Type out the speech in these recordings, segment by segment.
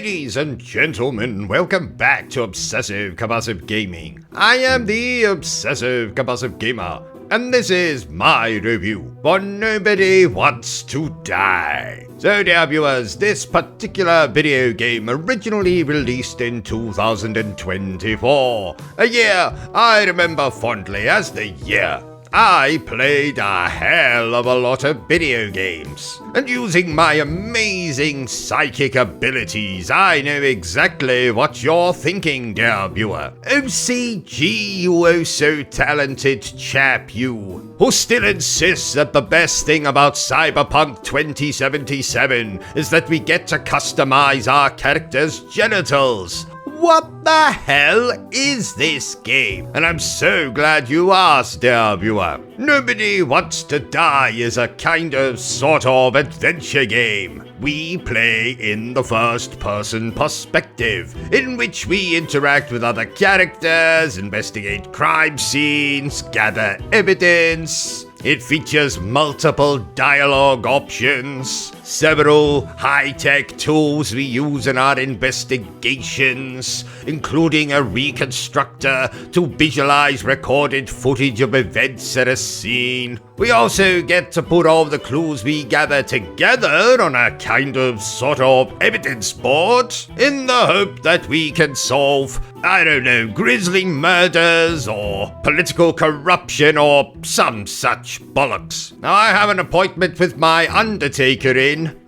Ladies and gentlemen, welcome back to Obsessive Compulsive Gaming. I am the Obsessive Compulsive Gamer, and this is my review for Nobody Wants to Die. So dear viewers, this particular video game originally released in 2024, a year I remember fondly as the year I played a hell of a lot of video games, and using my amazing psychic abilities, I know exactly what you're thinking, dear viewer. OCG, you oh so talented chap you, who still insists that the best thing about Cyberpunk 2077 is that we get to customize our characters' genitals. What the hell is this game? And I'm so glad you asked, dear viewer. Nobody Wants to Die is a kind of sort of adventure game. We play in the first-person perspective, in which we interact with other characters, investigate crime scenes, gather evidence. It features multiple dialogue options, several high-tech tools we use in our investigations, including a reconstructor to visualize recorded footage of events at a scene. We also get to put all the clues we gather together on a kind of sort of evidence board in the hope that we can solve, I don't know, grisly murders or political corruption or some such bollocks. Now I have an appointment with my undertaker in,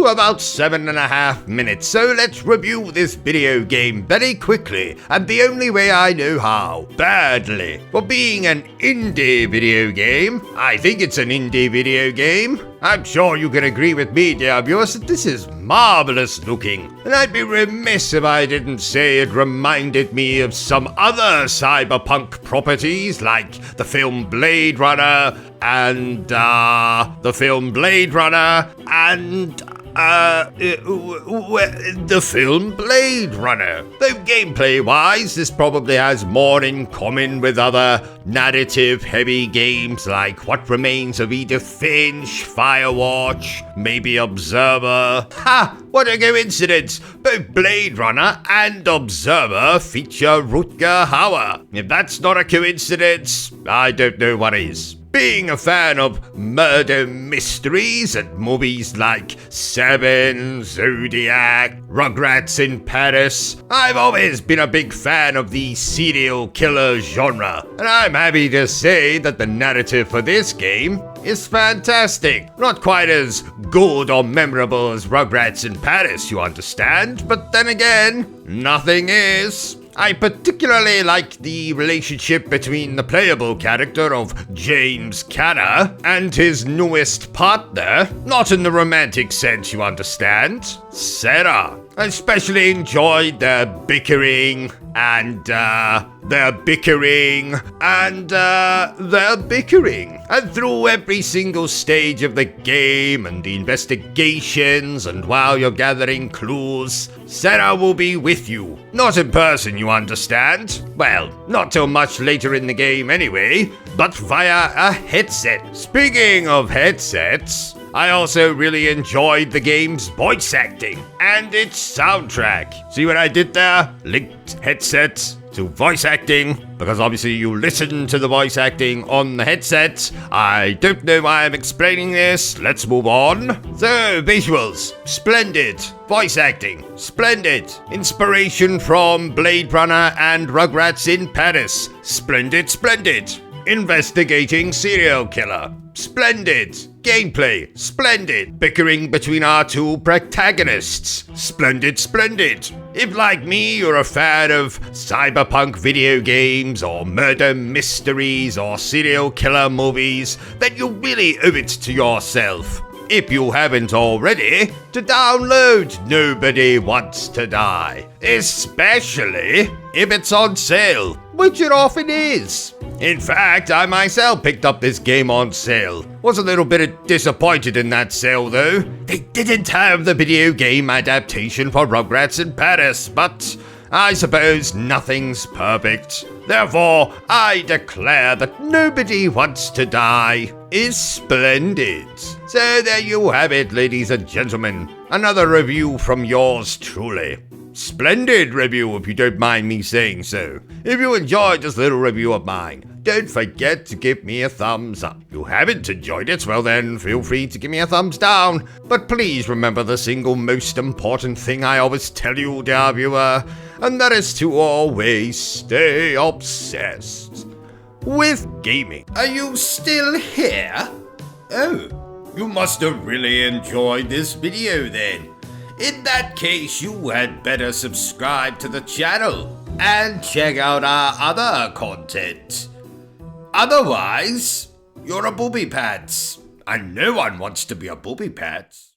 about 7.5 minutes, so let's review this video game very quickly, and the only way I know how, badly. For being an indie video game, I think it's an indie video game. I'm sure you can agree with me, dear viewers, that this is marvelous looking, and I'd be remiss if I didn't say it reminded me of some other cyberpunk properties like the film Blade Runner and the film Blade Runner and the film Blade Runner. Though gameplay-wise, this probably has more in common with other narrative-heavy games like What Remains of Edith Finch, Firewatch, maybe Observer. Ha! What a coincidence! Both Blade Runner and Observer feature Rutger Hauer. If that's not a coincidence, I don't know what is. Being a fan of murder mysteries and movies like Seven, Zodiac, Rugrats in Paris, I've always been a big fan of the serial killer genre, and I'm happy to say that the narrative for this game is fantastic. Not quite as good or memorable as Rugrats in Paris, you understand, but then again, nothing is. I particularly like the relationship between the playable character of James Canner and his newest partner, not in the romantic sense, you understand, Sarah. I especially enjoyed their bickering and their bickering. And through every single stage of the game and the investigations and while you're gathering clues, Sarah will be with you. Not in person, you understand. Well, not till much later in the game anyway, but via a headset. Speaking of headsets, I also really enjoyed the game's voice acting and its soundtrack. See what I did there? Linked headsets to voice acting, because obviously you listen to the voice acting on the headsets. I don't know why I'm explaining this. Let's move on. So, visuals, splendid. Voice acting, splendid. Inspiration from Blade Runner and Rugrats in Paris, splendid, splendid. Investigating serial killer, splendid. Gameplay, splendid. Bickering between our two protagonists, splendid, splendid. If, like me, you're a fan of cyberpunk video games or murder mysteries or serial killer movies, then you really owe it to yourself, if you haven't already, to download Nobody Wants to Die, especially if it's on sale, which it often is. In fact, I myself picked up this game on sale. Was a little bit disappointed in that sale though. They didn't have the video game adaptation for Rugrats in Paris, but I suppose nothing's perfect. Therefore, I declare that Nobody Wants to Die is splendid. So there you have it, ladies and gentlemen. Another review from yours truly. Splendid review, if you don't mind me saying so. If you enjoyed this little review of mine, don't forget to give me a thumbs up. If you haven't enjoyed it, well then, feel free to give me a thumbs down. But please remember the single most important thing I always tell you, dear viewer, and that is to always stay obsessed with gaming. Are you still here? Oh, you must have really enjoyed this video then. In that case, you had better subscribe to the channel and check out our other content. Otherwise, you're a booby pants, and no one wants to be a booby pants.